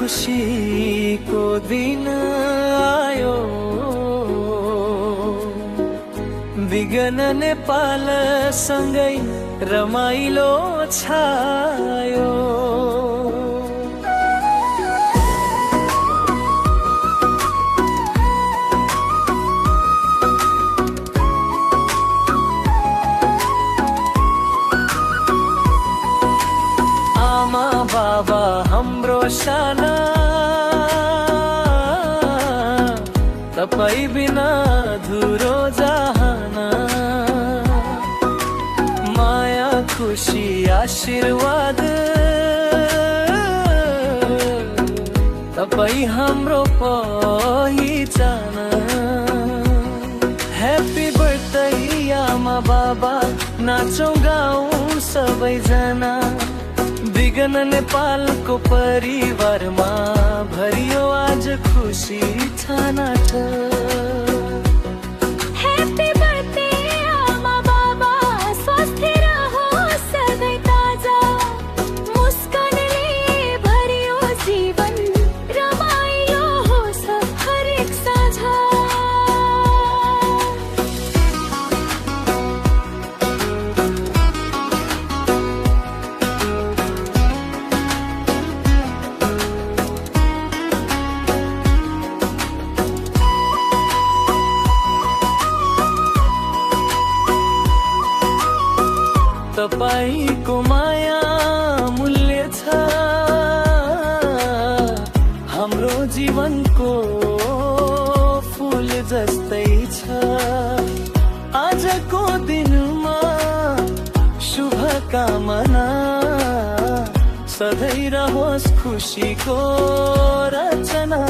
खुसीको दिन आयो, विगन नेपाल सँगै रमाइलो छायो। आमा बाबा हाम्रो साना, तपाईँ बिना धुरो जहान, माया खुसी आशीर्वाद, तपाईँ हाम्रो पहिचान। ह्याप्पी बर्थडे आमा बाबा, नाचौँ गाउँ सबैजना, विगन नेपालको परिवारमा भरियो आज खुसी छानाट। ह्याप्पी बर्थडे आमा बाबा, स्वस्थ रहो सधैँ ताजा, मुस्कानले भरियो जीवन, रमाइलो होस् हरेक साझा। तपाईको माया मूल्य छ, हाम्रो जीवनको फूल जस्तै छ। आजको दिनमा शुभकामना, सधैँ रहोस् खुसीको रचना।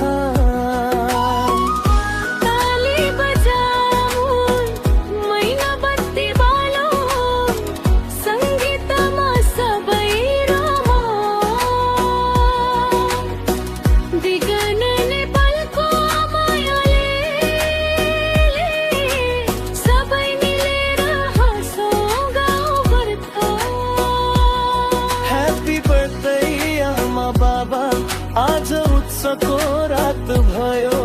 आज उत्सवको रात भयो,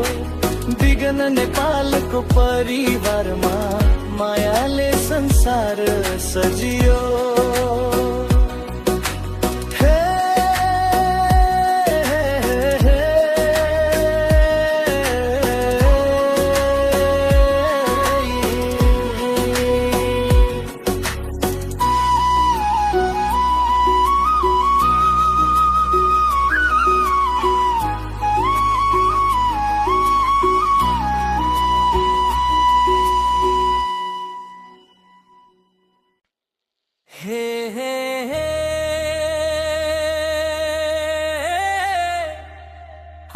विगन नेपालको परिवारमा मायाले संसार सजियो।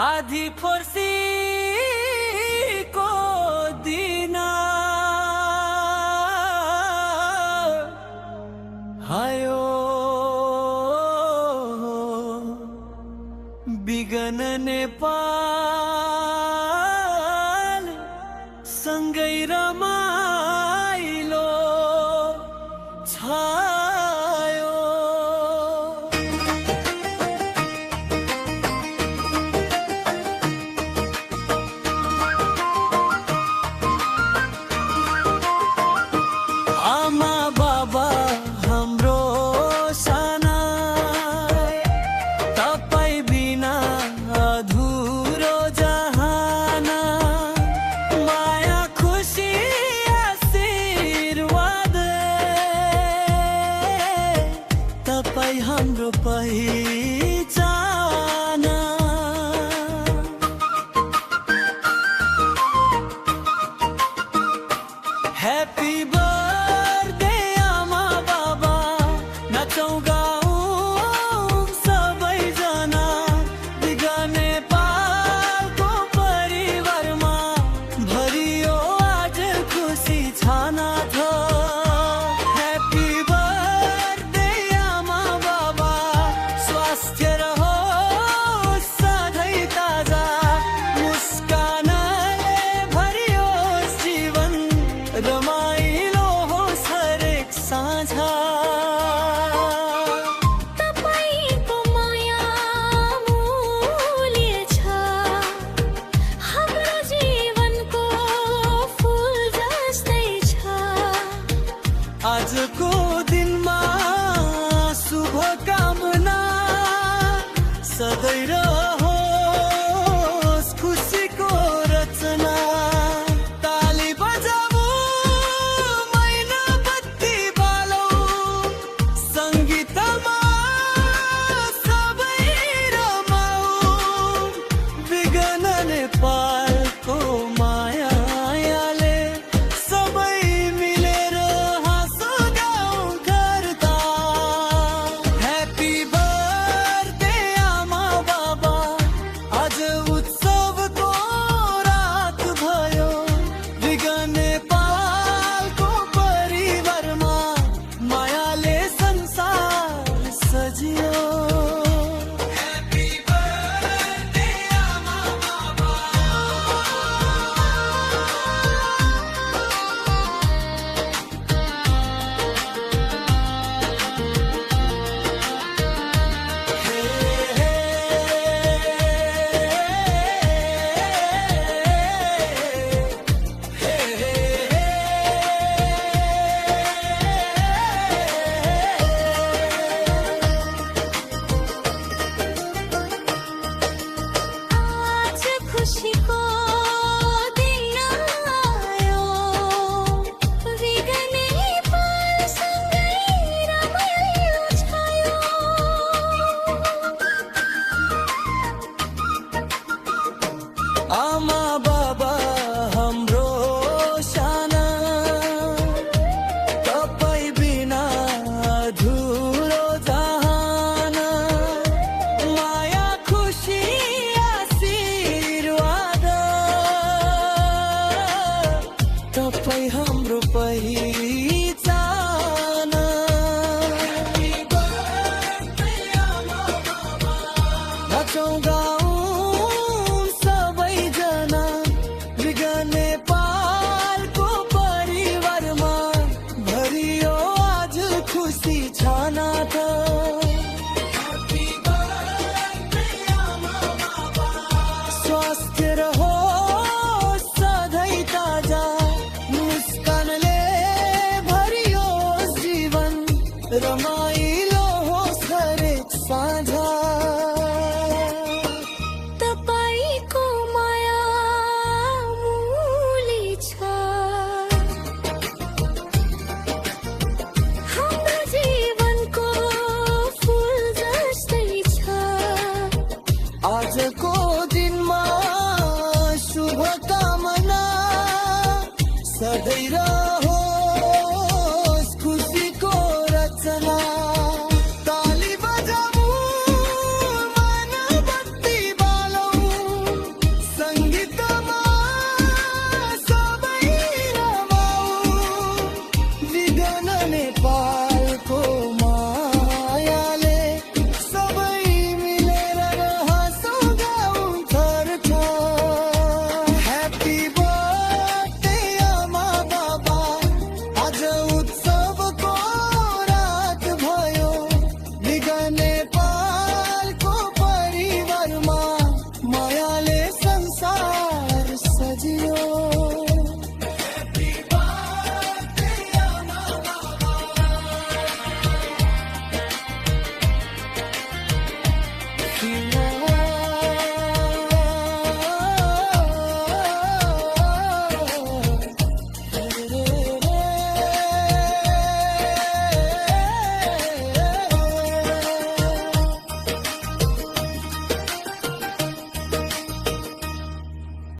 आधी फर्सीको दिन आयो, विगन नेपाल सँगै रमाइलो छायो। नेपालको मायाले सबै मिलेर हाँसो गाउँ गर्दा ह्याप्पी बर्थडे आमा बाबा आज उत्सवको रात भयो विगन नेपालको परिवारमा मायाले संसार सजियो आज खुसीको दिन आयो विगन नेपालसँगै रमाइलो छायो आमा बाबा हाम्रो साना तपाईँ बिना अधुरो जहान माया खुसी आशीर्वाद तपाईँ हाम्रो पहिचान नाचौँ गाउँ सबैजना विगन नेपालको परिवारमा भरियो आज खुसी छाना त स्वास्थ्य रहोस् सधैँ ताजा मुस्कानले भरियोस् जीवन रमाइलो होस् हरेक साँझ तपाईको माया मुली छ हाम्रो जीवनको फुल जस्तै छ आजको दिनमा शुभकामना सधैँ